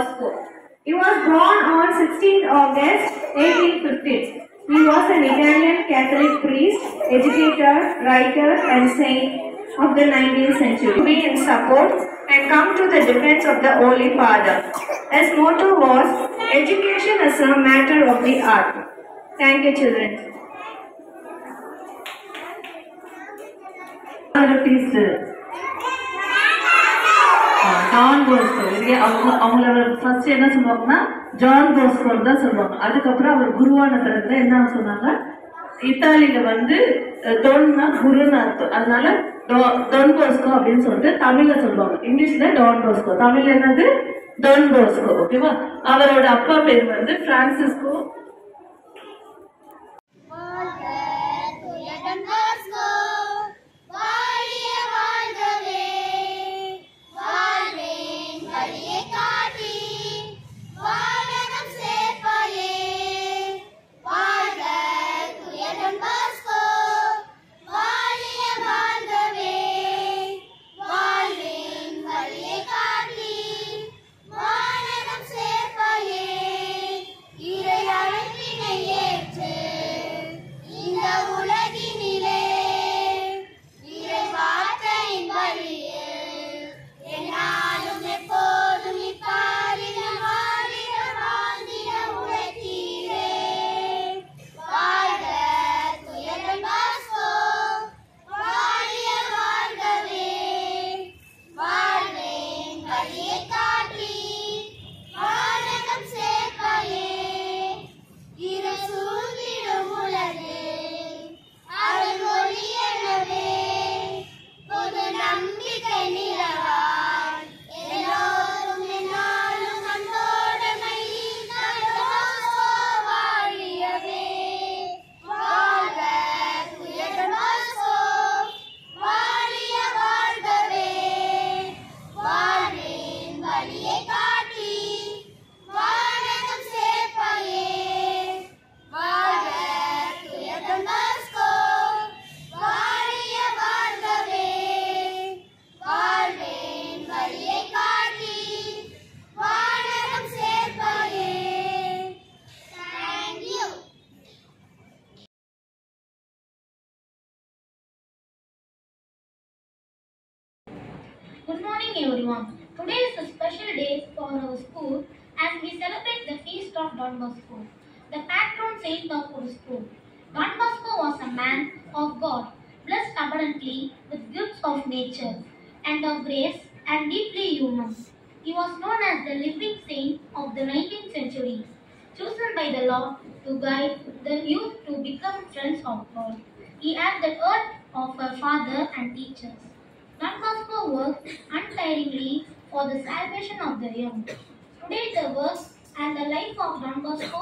Bosco. He was born on 16th August 1850. He was an Italian Catholic priest, educator, writer, and saint of the 19th century. Be in support and come to the defense of the Holy Father. His motto was, "Education is a matter of the heart." Thank you, children. John Bosco இல்லையா, அவங்களோட first என்ன சொல்லுவாங்கன்னா John போஸ்கோன்னு தான் சொல்லுவாங்க. அதுக்கப்புறம் அவர் குருவான பிறகு என்ன சொன்னாங்க, இத்தாலியில வந்து தொன்னா குருன்னு அர்த்தம், அதனால டொன் போஸ்கோ அப்படின்னு சொல்லிட்டு தமிழ்ல சொல்லுவாங்க. இங்கிலீஷ்ல டான் போஸ்கோ, தமிழ்ல என்னது டொன் போஸ்கோ. ஓகேவா. அவரோட அப்பா பேர் வந்து Francisco. Good morning everyone. Today is a special day for our school as we celebrate the feast of Don Bosco, the patron saint of our school. Don Bosco was a man of God, blessed abundantly with gifts of nature and of grace and deeply human. He was known as the living saint of the 19th century, chosen by the Lord to guide the youth to become friends of God. He had the earth of a father and teachers. Don Bosco worked untiringly for the salvation of the young. Today, the work and the life of Don Bosco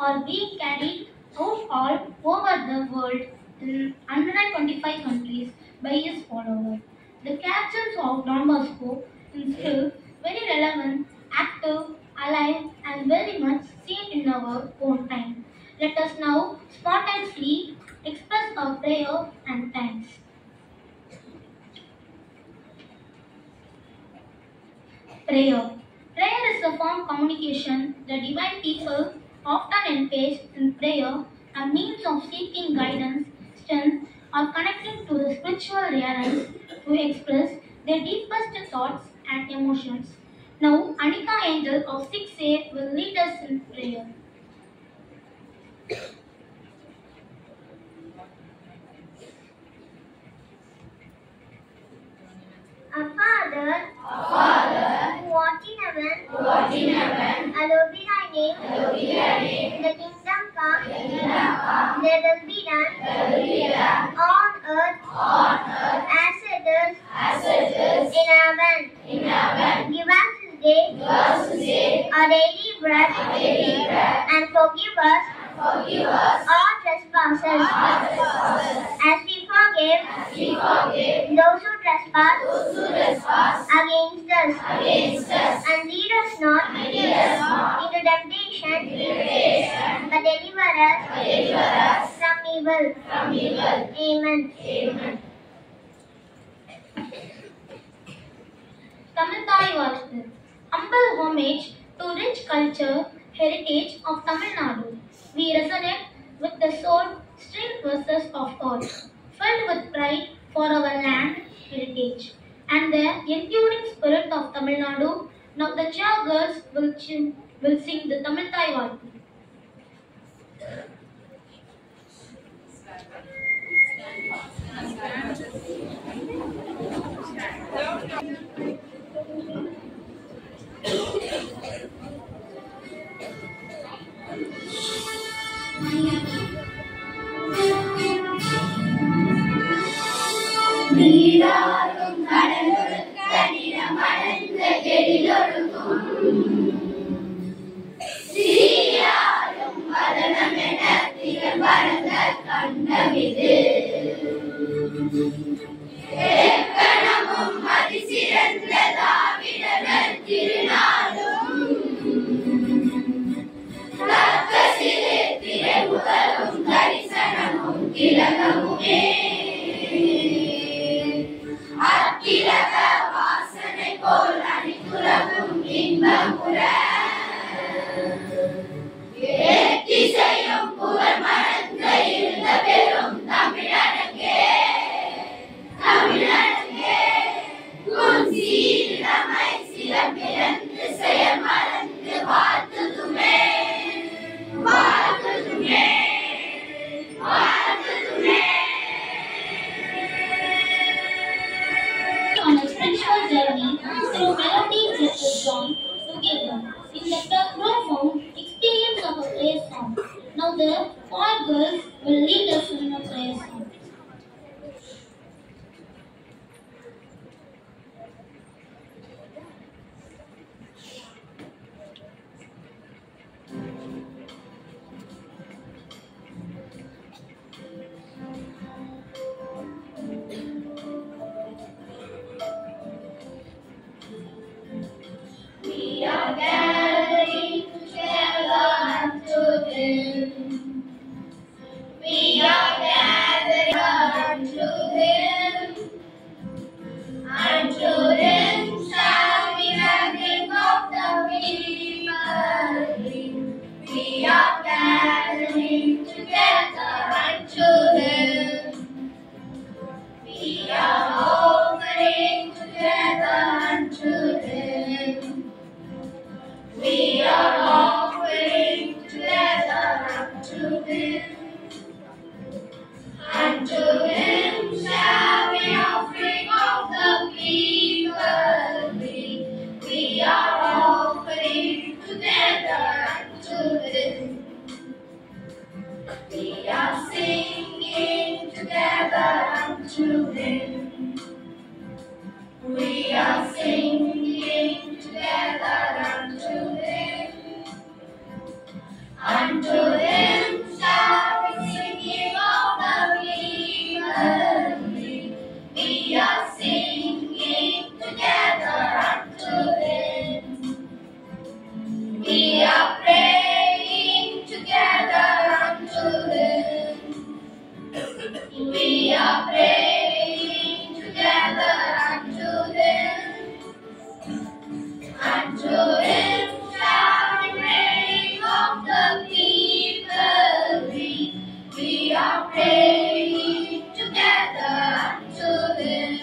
are being carried out all over the world in 125 countries by his followers. The captions of Don Bosco is still very relevant, active, alive, and very much seen in our own time. Let us now spontaneously express our prayer and thanks. Prayer. Prayer is a form of communication. The divine people often engage in prayer, a means of seeking guidance, strength, or connecting to the spiritual realms to express their deepest thoughts and emotions. Now, Anika Angel of 6A will lead us in prayer. Our Father, who art in heaven, hallowed be thy name. The kingdom come, there will be done on earth as it is in heaven. Give us this day our daily bread, and forgive us all trespasses, as we forgive those who trespass against us. And lead us not into temptation, but deliver us from evil. Amen. Tamil Thai வாழ்த்து. Humble homage to rich culture heritage of Tamil Nadu. We resonate with the soul, strength versus of earth, filled with pride for our land heritage and the enduring spirit of Tamil Nadu. Now the cheer girls will sing the Tamil Thai Valtu. நீராடும் கடலொரு கடினம் அடைந்த எழிலொழுகும் சீராடும் வதனமென திகழ் பரந்த கண்டமிது ஏக்கணமும் அதிசிறந்த தாவிடர் திருநாளும் தக்க சிறு திரைமுகலும் தரிசனமும் திலகமுமே அக்கிரக வாசனை போல் அணிபுறவும் இன்பமுற ஏத்திசையும் புகழ் மணந்த இருந்த பெரும் தமிழனங்கே தமிழனங்கே உன் சீரிடமை சிறப்பிறந்து செயல் மறந்து வாழ்த்துதுமே வாழ்த்துதுமே வாழ்த்துதுமே. On a spiritual journey through melodies that will join together in the profound experience of a prayer song. Now the four girls will lead us in a prayer song. We are gathering together unto Him. We are gathering unto Him. Unto Him shall we gathering of the people. We are gathering together unto Him. We are offering together unto Him. We are offering together unto Him. Unto Him shall we offering of the people. We are offering together unto Him. We are singing together unto Him. We are singing together unto Him. Unto Him shall we singing of the people. We are singing together unto Him. We are praying together unto Him. We are praying together unto Him. Unto Him shall we praying of the people. We are praying together unto Him.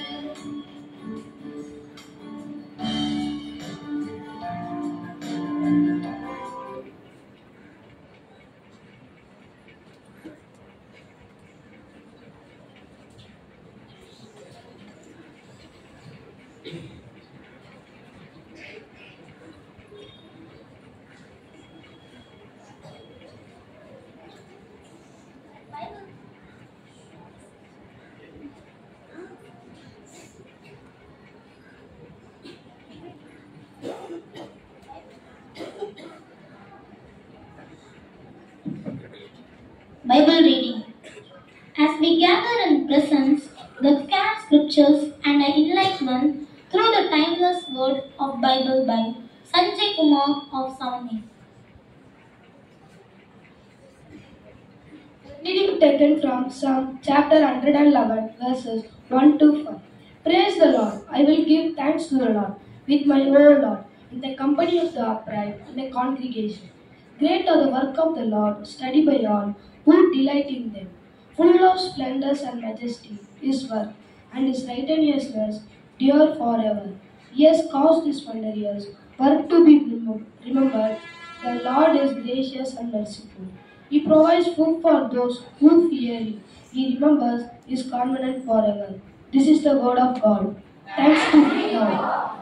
Bible reading. As we gather in presence, the scarce scriptures and enlightenment through the timeless word of Bible by Sanjay Kumar of Savani. Reading taken from Psalm chapter 111 verses 1 to 5. Praise the Lord. I will give thanks to the Lord with my whole Lord. in the company of the upright, in a congregation. Great are the work of the Lord, studied by all who delight in them. Full of splendors and majesty, his work, and his righteousness dear forever. He has caused his wondrous work to be remembered. The Lord is gracious and merciful. He provides food for those who fear him. He remembers his covenant forever. This is the word of God. Thanks to God.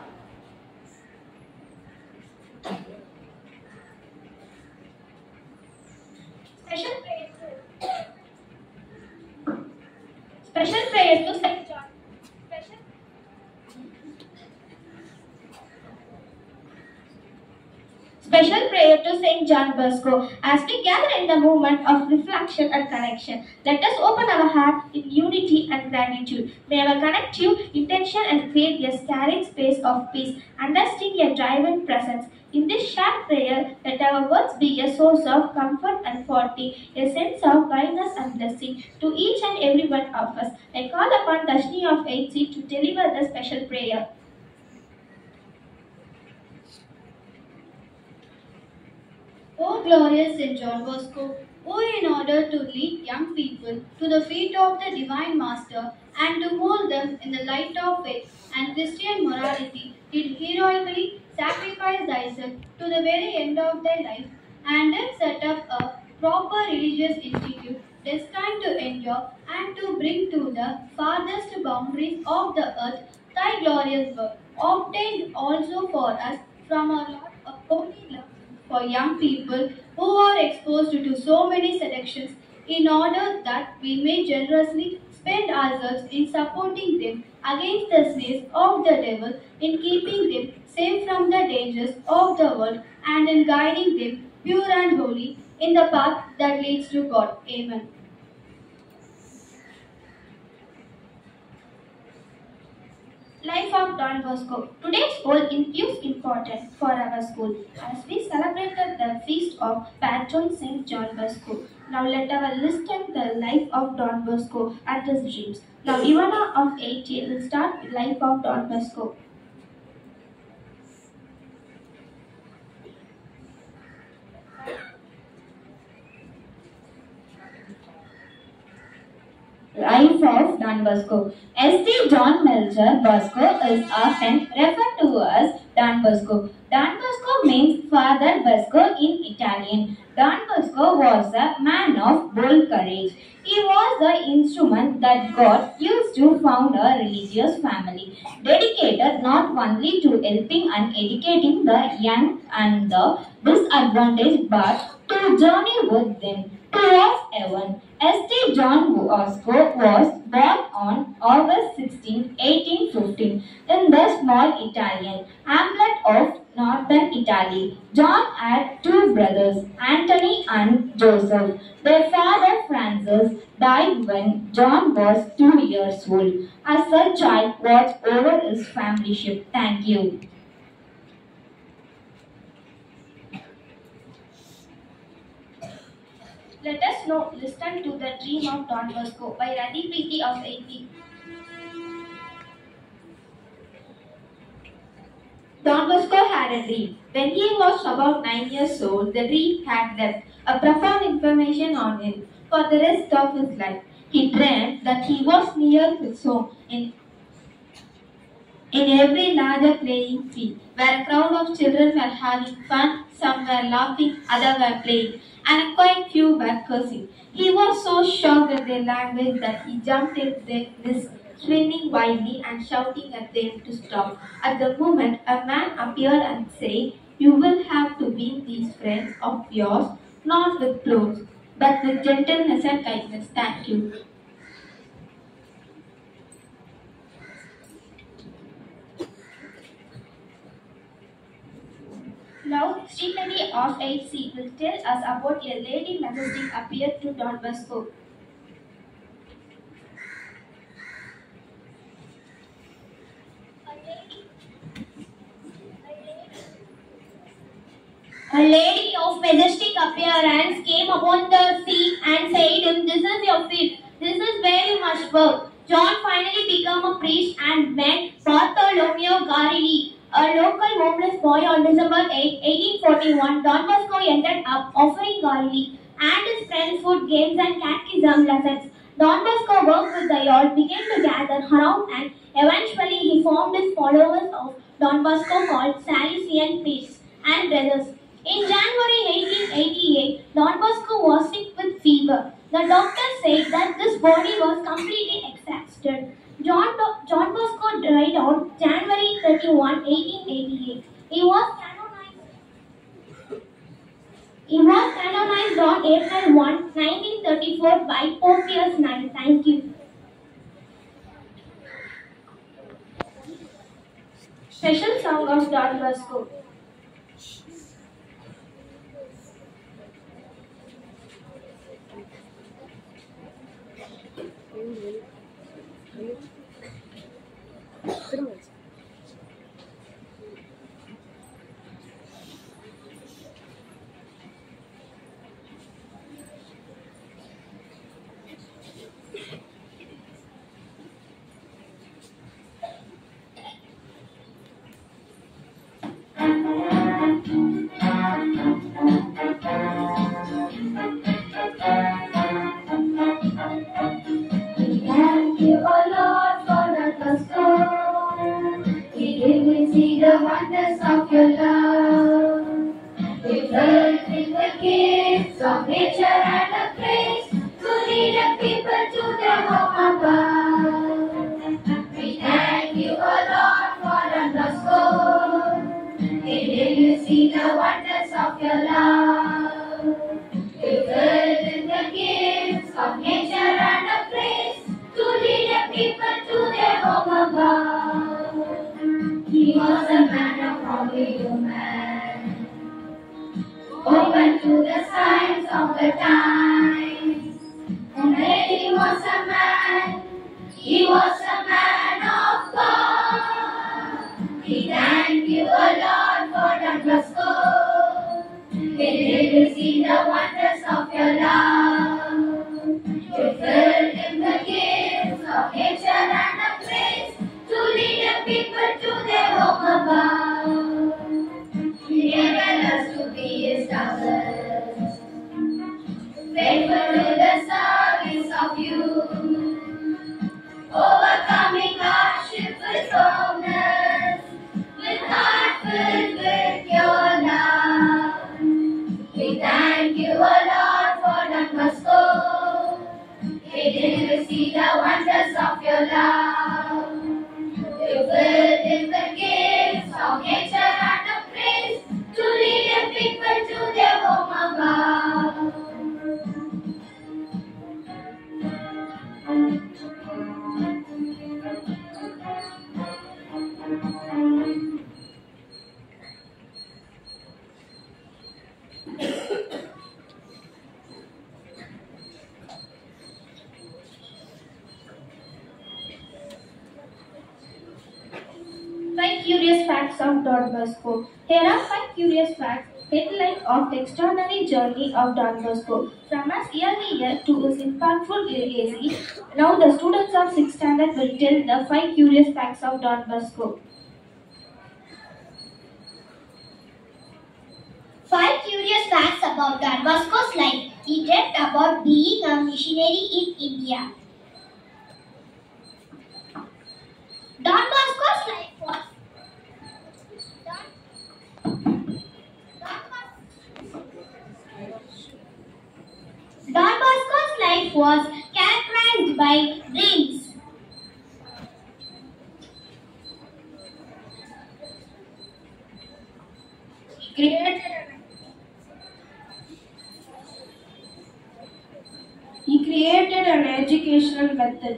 Special prayer to Saint John. Special prayer to Saint John Bosco. As we gather in the moment of reflection and connection, let us open our heart in unity and gratitude. May our connective intention and create a scaring space of peace, understanding a driving presence. In this shared prayer, let our words be a source of comfort and fortitude, a sense of kindness and blessing to each and every one of us. I call upon Dashni of 8C to deliver the special prayer. O glorious Saint John Bosco, who in order to lead young people to the feet of the Divine Master and to mold them in the light of faith and Christian morality, did heroically sacrifice thyself to the very end of thy life, and then set up a proper religious institute destined to endure and to bring to the farthest boundaries of the earth thy glorious work, obtained also for us from our Lord a holy love for young people who are exposed to so many seductions, in order that we may generously spend ourselves in supporting them against the snares of the devil, in keeping them safe from the dangers of the world, and in guiding them pure and holy in the path that leads to God. Amen. Life of Don Bosco. Today's goal is important for our school as we celebrated the feast of Patron Saint John Bosco. Now let us listen the life of Don Bosco and his dreams. Now Ivana of 8 years will start with life of Don Bosco. Life of Don Bosco. S.D. John Melcher Bosco is often referred to as Don Bosco. Don Bosco means Father Bosco in Italian. Don Bosco was a man of bold courage. He was the instrument that God used to found a religious family, dedicated not only to helping and educating the young and the disadvantaged, but to journey with them towards heaven. S.D. John Bosco was born on August 16, 1815 in the small Italian hamlet of northern Italy. John had two brothers, Anthony and Joseph. Their father, Francis, died when John was 2 years old. As a child, watched over his family ship. Thank you. Let us now listen to the dream of Don Bosco by Radhi Preeti of 80. Don Bosco had a dream. When he was about 9 years old, the dream had left a profound information on him for the rest of his life. He dreamed that he was near his home in every larger playing field, where a crowd of children were having fun, some were laughing, others were playing, and quite few were cursing. He was so shocked at their language that he jumped at their midst, swinging wildly and shouting at them to stop. At the moment, a man appeared and said, "You will have to win these friends of yours, not with blows, but with gentleness and kindness. Thank you." Now, Srimati of 8C will tell us about a lady majestic appeared to Don Bosco. A lady of majestic appearance came upon the sea and said, "This is your field. This is where you must work." John finally became a priest and met Bartholomew Garilli, a local homeless boy on December 8, 1841, Don Bosco ended up offering garlic and his friends food, games and catechism lessons. Don Bosco worked with the youth, began to gather around and eventually he formed his followers of Don Bosco called Salesian priests and brothers. In January 1888, Don Bosco was sick with fever. The doctor said that his body was completely exhausted. John Bosco died on January 31, 1888. He was canonized on April 1, 1934 by Pope Pius IX. Thank you. Special song of Don Bosco. Thank you, O Lord, for Don Bosco. We really see the wonders of your love. We filled with the gifts of nature and the praise to lead the people to their home above. We thank you, O Lord, for Don Bosco. We really see the wonders of your love. We filled with the gifts of nature and the praise to lead the people to their home above. He was a man of holy human, open to the signs of the times. And he was a man, he was a man of God. We thank you, O Lord, for Don Bosco. We really see the wonders of your love. You filled in the gifts of nature and the praise to lead the people to their home above. He enabled us to be his daughters, faithful to the service of you, overcoming hardship with firmness, with heart filled with your love. We thank you, O Lord, for Don Bosco. We did see the wonders of your love. You filled in the gifts of nature and the praise to lead the people to their home above. Five curious facts of Don Bosco. Here are 5 curious facts. Headline of extraordinary journey of Don Bosco. From his early year to his impactful legacy, now the students of 6th standard will tell the 5 curious facts of Don Bosco. 5 curious facts about Don Bosco's life. He dreamt about being a missionary in India. Don Bosco's life was Don Bosco's life was characterized by dreams. He created an educational method.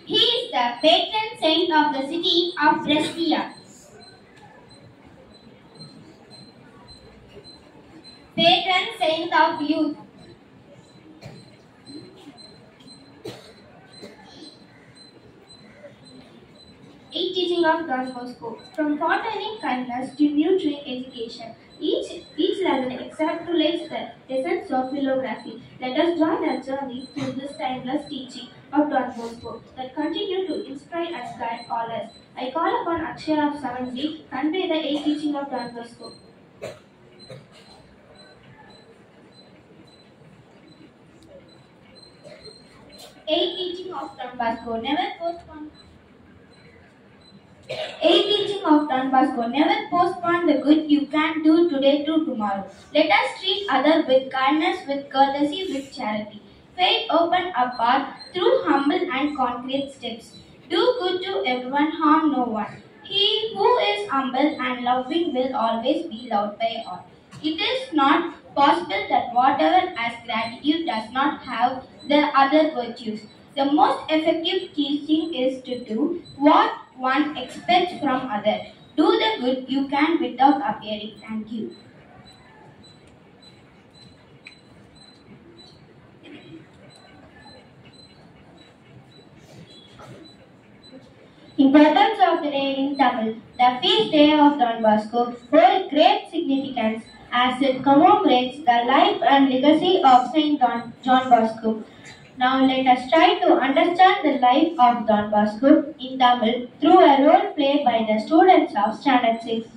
He is the patron saint of the city of Brescia. Patron saint of youth. Eighth teaching of Don Bosco. From fostering kindness to nurturing education, each lesson encapsulates the essence of philosophy. Let us join our journey through this timeless teaching of Don Bosco that continue to inspire and guide all us. I call upon Akshaya of 7th convey the eighth teaching of Don Bosco. Eighth teaching of Don Bosco. Never postpone. Eighth teaching of Don Bosco. Never postpone the good you can do today to tomorrow. Let us treat others with kindness, with courtesy, with charity. Faith open a path through humble and concrete steps. Do good to everyone, harm no one. He who is humble and loving will always be loved by all. It is not possible that whatever has gratitude does not have the other virtues. The most effective teaching is to do what one expects from others. Do the good you can without appearing. Thank you. Importance of the day in Tamil. The feast day of Don Bosco holds great significance as it commemorates the life and legacy of Saint John Bosco. Now let us try to understand the life of Don Bosco in Tamil through a role played by the students of Standard 6.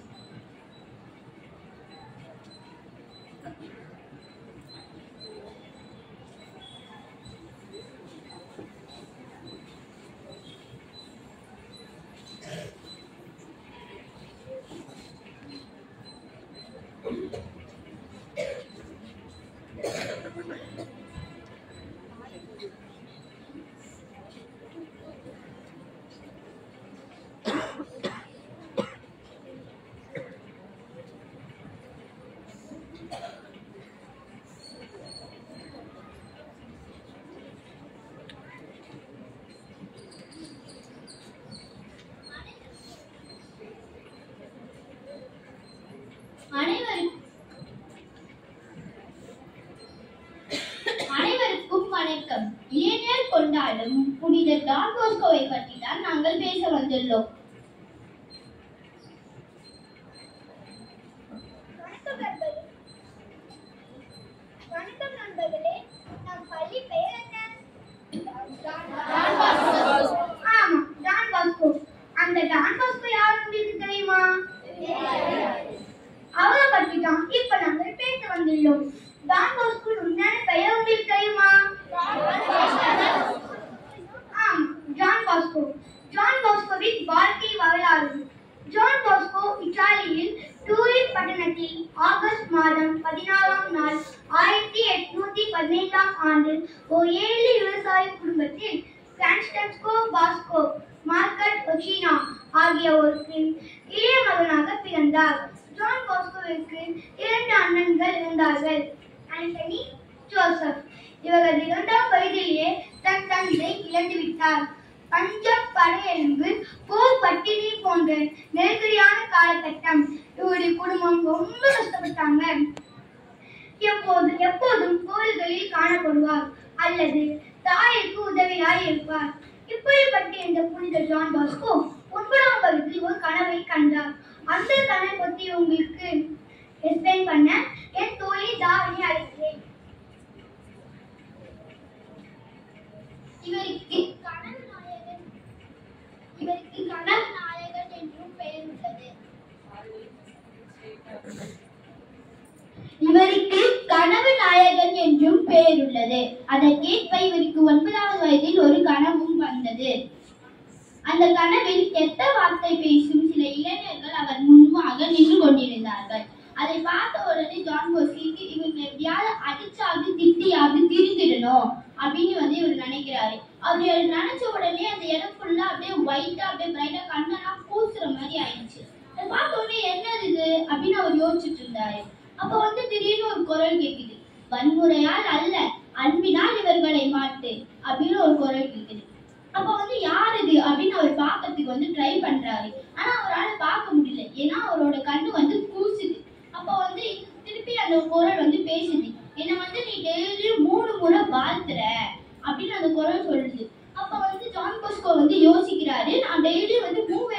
அனைவருக்கும் வணக்கம். இளைஞர் கொண்டாடும் புனித Don போஸ்கோவை பற்றி தான் நாங்கள் பேச வந்துள்ளோம். வணக்கம் நண்பர்களே. நம் பள்ளி பெயர் என்ன? ஆமா, டான் பாஸ்கோ. அந்த டான் பாஸ்கோ யார் உங்களுக்கு தெரியுமா? அவரை பற்றி தான் இப்ப நாங்கள் பேச வந்துள்ளோம். டான் பாஸ்கோ உண்மையான பெயர் உங்களுக்கு தெரியுமா? ஆம், ஜான் பாஸ்கோ. ஜான் பாஸ்கோவின் வாழ்க்கை வரலாறு. ஜான் பாஸ்கோ இத்தாலியில் டூரின் பட்டணத்தில் ஆகஸ்ட் மாதம் 14ஆம் நாள் 1815ஆம் ஆண்டு ஒரு ஏழை விவசாய குடும்பத்தில் பிரான்சிஸ்கோ பாஸ்கோ, மார்கட் ஒச்சினா ஆகியோருக்கு இளைய மகனாக பிறந்தார். ஜான் பாஸ்கோவிற்கு 2 அண்ணன்கள் இருந்தார்கள், ஆண்டனி, ஜோசப். இவரது 2ஆம் வயதிலேயே தன் தந்தை இழந்துவிட்டார். பஞ்சம், படையெலும்பு, போர், பட்டினி போன்ற நெருக்கடியான காலகட்டம். இவருடைய குடும்பம் ரொம்ப கஷ்டப்பட்டாங்க. எப்போதும் கோவில்களில் காணப்படுவார் அல்லது தாய்க்கு உதவியாய் இருப்பார். இப்படிப்பட்ட இந்த புனித ஜான் பாஸ்கோ 9ஆம் வகுப்பில் ஒரு கனவை கண்டார். அந்த கனவை பற்றி உங்களுக்கு எக்ஸ்பிளைன் பண்ண என் தோழி தாவணி அழைக்கிறேன். இவருக்கு கனவு நாயகன் என்றும் பெயர் உள்ளது. இவருக்கு கனவு நாயகன் என்றும் பெயர் உள்ளது. அதற்கேற்ப இவருக்கு 9ஆவது வயதில் ஒரு கனவும் வந்தது. அந்த கனவில் கெட்ட வார்த்தை பேசும் சில இளைஞர்கள் அவர் முன்பாக நின்று கொண்டிருந்தார்கள். அதை பார்த்த உடனே ஜான் போஸ்கோக்கு இவங்க எப்படியாவது அடிச்சாவது திட்டியாவது திருந்திடணும் அப்படின்னு இவர் நினைக்கிறாரு. அவர் நினைச்ச உடனே அந்த இடம் ஃபுல்லா அப்படியே ஒயிட்டா அப்படியே பிரைட்டா கண்ணெல்லாம் பூசுற மாதிரி ஆயிடுச்சு. அதை பார்த்த உடனே என்னது இது அப்படின்னு அவர் யோசிச்சுட்டு இருந்தாரு. அப்ப திடீர்னு ஒரு குரல் கேக்குது. வன்முறையால் அல்ல, அன்பினால் இவர்களை மாட்டு அப்படின்னு ஒரு குரல் கேக்குது. அப்ப யார் இது அப்படின்னு அவர் பார்க்கறதுக்கு ட்ரை பண்றாரு. ஆனா அவரால் பார்க்க முடியல, ஏன்னா அவரோட கண்ணு கூசுது. அப்ப திருப்பி அந்த குரல் பேசுது. என்ன நீ டெய்லியும் 3 முறை வாழ்த்துற அப்படின்னு அந்த குரல் சொல்லுது. அப்ப ஜான் போஸ்கோ யோசிக்கிறாரு, நான் டெய்லியும் 3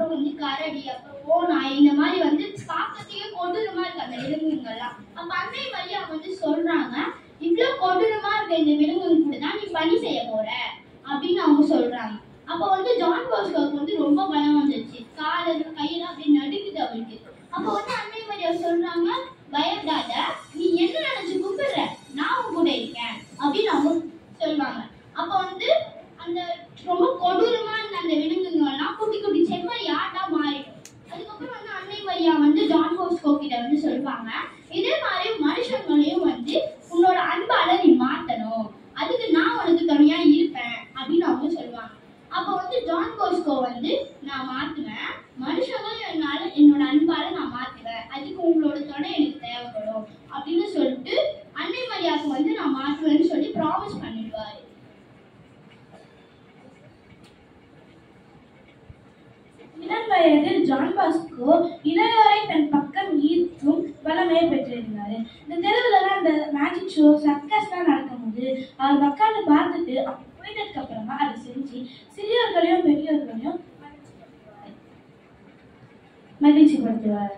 அப்புறம் வந்து கரடி, அப்புறம் ஓநாய், இந்த மாதிரி வந்து பார்க்கறதுக்கே கொடூரமா இருக்கு அந்த விலங்குகள்லாம். அப்ப அன்னை மரியா வந்து சொல்றாங்க, இவ்வளவு கொடூரமா இருக்க இந்த விலங்குகள் கூட தான் நீ பணி செய்ய போற அப்படின்னு அவங்க சொல்றாங்க. அப்ப வந்து ஜான் பாஸ்கோவுக்கு வந்து ரொம்ப பயம் வந்துருச்சு. கையெல்லாம் அப்படி நடுக்குது அவருக்கு. அப்ப வந்து அன்னை மரியா சொல்றாங்க, பயப்படாத, நீ என்ன நினைச்சு கூப்பிடுற, நான் உன் கூட இருக்கேன் அப்படின்னு அவங்க சொல்லுவாங்க. அப்ப வந்து அந்த ரொம்ப கொடூரமா இருந்த அந்த விலங்குகள்லாம் குட்டி குட்டி செம்மறி ஆட்டா மாறிடும். அதுக்கப்புறம் வந்து அன்னை மரியா வந்து ஜான் பாஸ்கோ கிட்ட வந்து சொல்லுவாங்க, இதே மாதிரி மனுஷங்களையும் வந்து உன்னோட அன்பால நீ மாத்தணும், அதுக்கு நான் உனக்கு துணையா இருப்பேன் அப்படின்னு அவங்க சொல்லுவாங்க. அப்ப வந்து ஜான் பாஸ்கோ வந்து நான் மாத்துவேன், மனுஷங்களும் என்னோட அன்பால நான் மாத்துவேன், அதுக்கு உங்களோட துணை எனக்கு தேவைப்படும் அப்படின்னு சொல்லிட்டு அன்னை மரியாவுக்கு வந்து நான் மாற்றுவேன்னு சொல்லி ப்ராமிஸ் பண்ணிடுவாரு. இளம் வயதில் ஜான் பாஸ்கோ இளையோரை தன் பக்கம் ஈர்க்கும் வளமையை பெற்றிருந்தாரு. இந்த தெருவுலலாம் இந்த மேஜிக் ஷோ, சர்க்கஸ்லாம் நடக்கும்போது அவர் உட்காந்து பார்த்துட்டு போயிட்டதுக்கு அப்புறமா அதை செஞ்சு சிறியோர்களையும் பெரியோர்களையும் மகிழ்ச்சிப்படுத்துவாரு.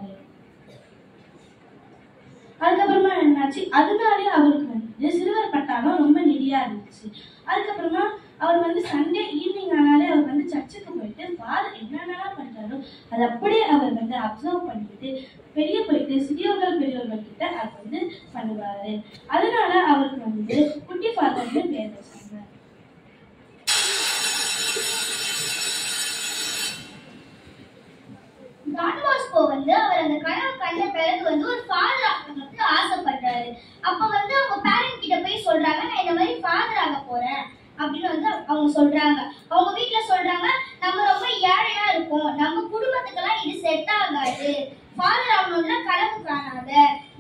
அதுக்கப்புறமா என்னாச்சு, அதனாலே அவருக்கு வந்து சிறுவர் பட்டாளம் ரொம்ப நிதியா இருந்துச்சு. அதுக்கப்புறமா அவர் வந்து சண்டே ஈவினிங் ஆனாலே அவர் வந்து சர்ச்சுக்கு போயிட்டு ஃபாதர் என்னென்னலாம் பண்றாரோ அதை அப்படியே அவர் வந்து அப்சர்வ் பண்ணிட்டு வெளியே போயிட்டு சிறியோர்கள் பெரியோர்கள் கிட்ட அதை வந்து பண்ணுவாரு. அதனால அவருக்கு வந்து குட்டி ஃபாதர்னு பேர் வச்சாங்க. ஜான் பாஸ்கோ வந்து அவர் அந்த கனவு கண்ட பிறகு வந்து ஒரு ஃபாதர் ஆகிறதுக்கு ஆசைப்படுறாரு. அப்ப வந்து அவங்க பேரண்ட் கிட்ட போய் சொல்றாங்க, நான் இந்த மாதிரி ஃபாதர் ஆக போறேன் அப்படின்னு வந்து அவங்க சொல்றாங்க. அவங்க வீட்டுல சொல்றாங்க, நம்ம ரொம்ப ஏழையா இருக்கோம், நம்ம குடும்பத்துக்கெல்லாம் இது செட் ஆகாது, ஃபாதர் ஆகணும்னா கனவு காணாத,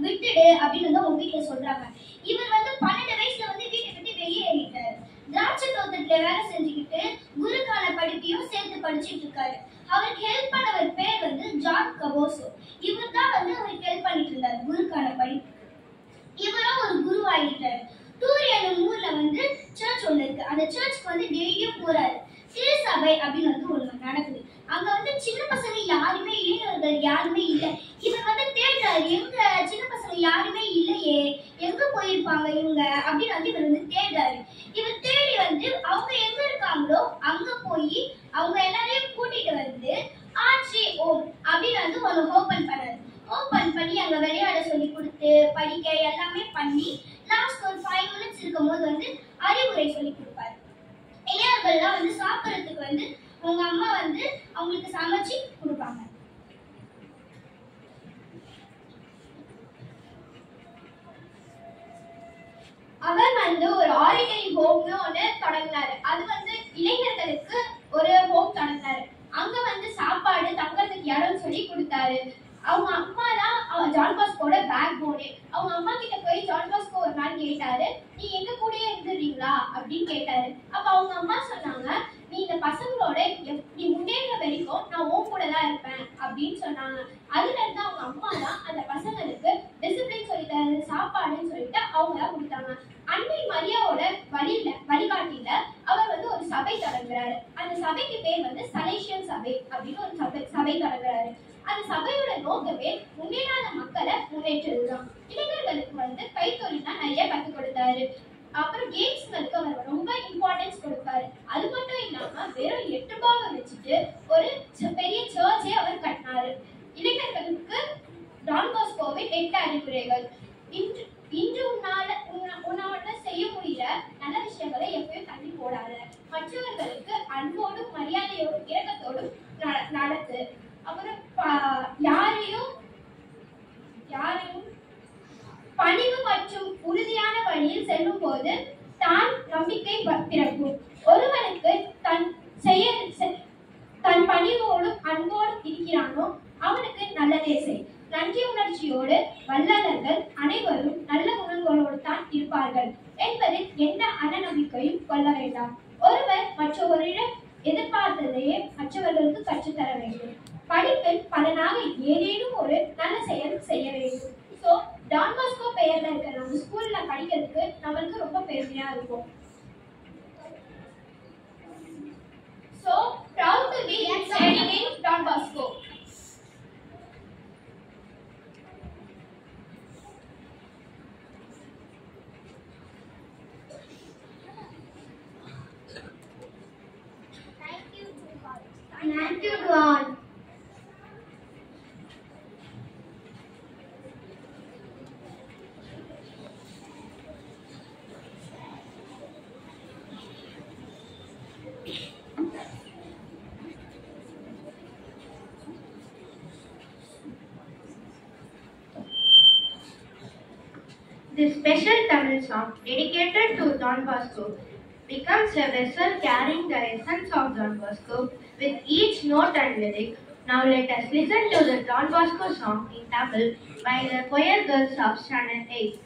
விட்டுடு அப்படின்னு வந்து அவங்க வீட்டுல சொல்றாங்க. இவர் வந்து 12 வயசுல வந்து வீட்டை விட்டு வெளியேறிட்டாரு. திராட்சை தோட்டத்துல வேலை செஞ்சுக்கிட்டு குருக்கான படிப்பையும் சேர்த்து படிச்சுட்டு இருக்காரு. அவருக்கு ஹெல்ப் பண்ணவர் பேர் வந்து ஜான் கபோசோ. இவர் தான் வந்து அவருக்கு ஹெல்ப் பண்ணிட்டு இருந்தாரு குருக்கான படிப்பு. இவரும் ஒரு குருவாயிட்டாரு. டூரி என்னும் ஊர்ல வந்து சர்ச் ஒண்ணு இருக்கு. அந்த சர்ச்சுக்கு வந்து டெய்லியும் போறாரு. திருசபை அப்படின்னு வந்து ஒண்ணு நடக்குது. அங்க வந்து சின்ன பசங்க யாருமே, இளைஞர்கள் யாருமே இல்ல. இவர் வந்து தேடுறாரு, எங்க சின்ன பசங்க யாருமே இல்லையே, எங்க போயிருப்பாங்க இவங்க அப்படின்னு வந்து இவர் வந்து தேடுறாரு. இவர் தேடி வந்து அவங்க எங்க இருக்காங்களோ அங்க போய் அவங்க எல்லாரையும் கூட்டிட்டு வந்து ஆட்சி ஓம் அப்படின்னு வந்து ஒண்ணு ஓபன் பண்ணாரு. ஓபன் பண்ணி அங்க விளையாட சொல்லி கொடுத்து படிக்க எல்லாமே பண்ணி லாஸ்ட் ஒரு 5 minutes இருக்கும்போது வந்து அறிவுரை சொல்லி கொடுப்பாரு. இளைஞர்கள்லாம் வந்து சாப்பிடறதுக்கு வந்து அவங்க அம்மா வந்து அவங்களுக்கு சமைச்சு கொடுப்பாங்க. அவர் வந்து ஒரு ஆரிட்டரி ஹோம்னு ஒண்ணு தொடங்கினாரு. அது வந்து இளைஞர்களுக்கு ஒரு ஹோம் தொடங்கினாரு. அங்க வந்து சாப்பாடு தங்கறதுக்கு இடம் சொல்லி கொடுத்தாரு. அவங்க அம்மா தான் ஜான் பாஸ்கோட பேக் போனே. அவங்க அம்மா கிட்ட போய் ஜான் பாஸ்கோ ஒரு நாள் கேட்டாரு, நீ எங்க கூடயே இருந்துறீங்களா அப்படின்னு கேட்டாரு. அப்ப அவங்க அம்மா சொன்னாங்க, நீ இந்த பசங்களோட நீ முன்னேற வரைக்கும் நான் உன் கூட தான் இருப்பேன் அப்படின்னு சொன்னாங்க. அதுல இருந்து அவங்க அம்மா தான் அந்த பசங்களுக்கு டிசிப்ளின் சொல்லி தரது, சாப்பாடுன்னு சொல்லிட்டு அவங்க தான் கொடுத்தாங்க. அன்னை மரியாவோட வழிகாட்டியில அவர் வந்து ஒரு சபை தொடங்குறாரு. அந்த சபைக்கு பேர் வந்து சலேசியன் சபை அப்படின்னு ஒரு சபை தொடங்குறாரு. அந்த சபையோட நோக்கமே முன்னேறாத மக்களை முன்னேற்றதுதான். இளைஞர்களுக்கு வந்து கைத்தொழில் தான் நிறைய கற்றுக் கொடுத்தாரு. அப்புறம் கேம்ஸ்களுக்கு அவர் ரொம்ப இம்பார்ட்டன்ஸ் கொடுப்பாரு. அது மட்டும் இல்லாம வெறும் 8 ரூபாவை வச்சுட்டு ஒரு பெரிய சர்ச்சே அவர் கட்டினாரு. இளைஞர்களுக்கு ஜான் பாஸ்கோவின் 8 அறிவுரைகள். இன்று உன்னால செய்ய முடியல நல்ல விஷயங்களை எப்பயும் தள்ளி போடாத, மற்றவர்களுக்கு அன்போடும் மரியாதையோடும் இரக்கத்தோடும் நடத்து. அப்புறம் யாரையும் பணிவு மற்றும் உறுதியான வழியில் செல்லும் போது தான் நம்பிக்கை பிறக்கும். ஒருவனுக்கு தன் பணிவோடும் அன்போடும் இருக்கிறானோ அவனுக்கு நல்லதே செய். நன்றி உணர்ச்சியோடு வல்லவர்கள் அனைவரும் நல்ல குணங்களோடு தான் இருப்பார்கள் என்பதில் எந்த அனநம்பிக்கையும் கொள்ள வேண்டாம். ஒருவர் மற்றவரிடம் எதிர்பார்த்ததையே மற்றவர்களுக்கு கற்றுத்தர வேண்டும். படிப்பில் பலனாக ஏதேனும் ஒரு நல்ல செயல் செய்ய வேண்டும். ஸோ டான் பாஸ்கோ பெயர்ல இருக்க நம்ம ஸ்கூல்ல படிக்கிறதுக்கு நம்மளுக்கு ரொம்ப பெருமையா இருக்கும். So proud to be studying Don Bosco. Thank you, God. This special Tamil song, dedicated to Don Bosco, becomes a vessel carrying the essence of Don Bosco with each note and lyric. Now let us listen to the Don Bosco song in Tamil by the choir girls of Standard 8.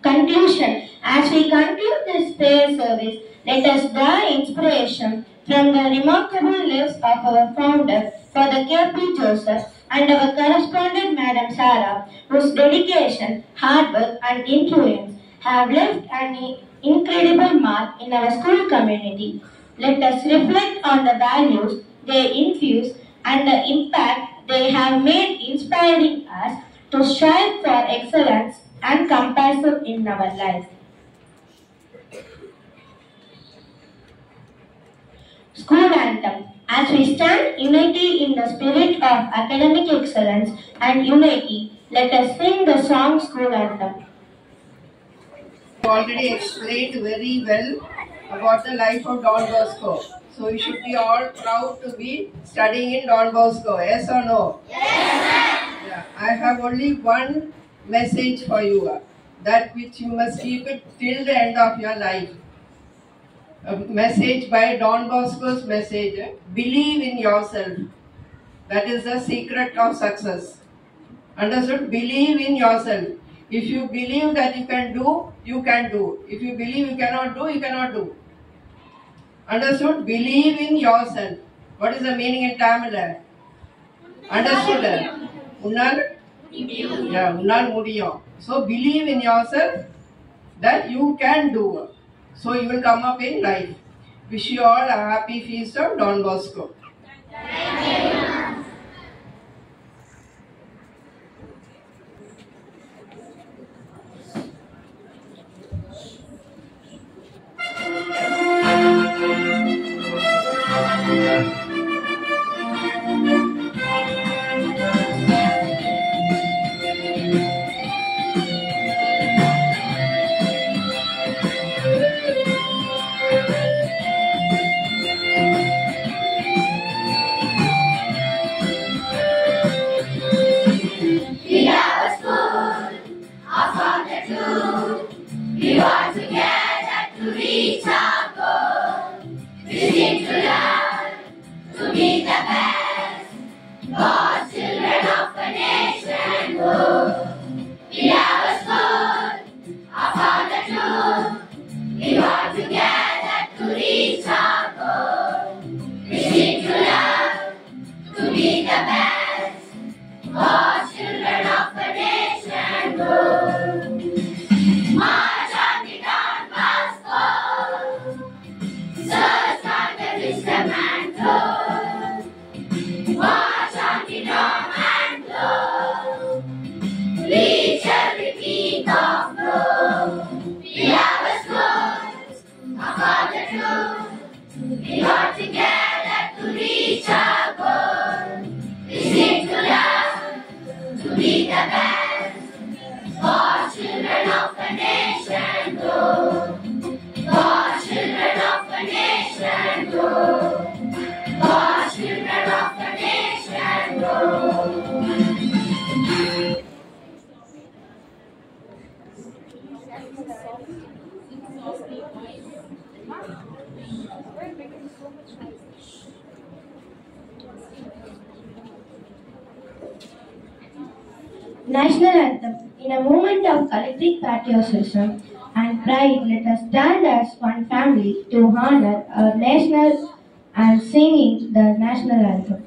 Conclusion. As we conclude this prayer service, let us draw inspiration from the remarkable lives of our founder, Father K.P. Joseph, and our correspondent, Madam Sarah, whose dedication, hard work, and influence have left an incredible mark in our school community. Let us reflect on the values they infuse and the impact they have made, inspiring us to strive for excellence and compassion in our lives. School Anthem. As we stand united in the spirit of academic excellence and unity, let us sing the song School Anthem. Already explained very well about the life of Don Bosco. So you should be all proud to be studying in Don Bosco. Yes or no? Yes, yeah. I have only one message for you. That which you must keep it till the end of your life. A message by Don Bosco's message. Believe in yourself. That is the secret of success. Understood? Believe in yourself. If you believe that you can do, you can do. If you believe you cannot do, you cannot do. Understood? Believe in yourself. What is the meaning in Tamil? Understood? Unnal? Yeah, unnal mudiyum. So believe in yourself that you can do. So you will come up in life. Wish you all a happy feast of Don Bosco. Thank you. National Anthem. In a moment of collective patriotism and pride, let us stand as one family to honor our national and singing the National Anthem.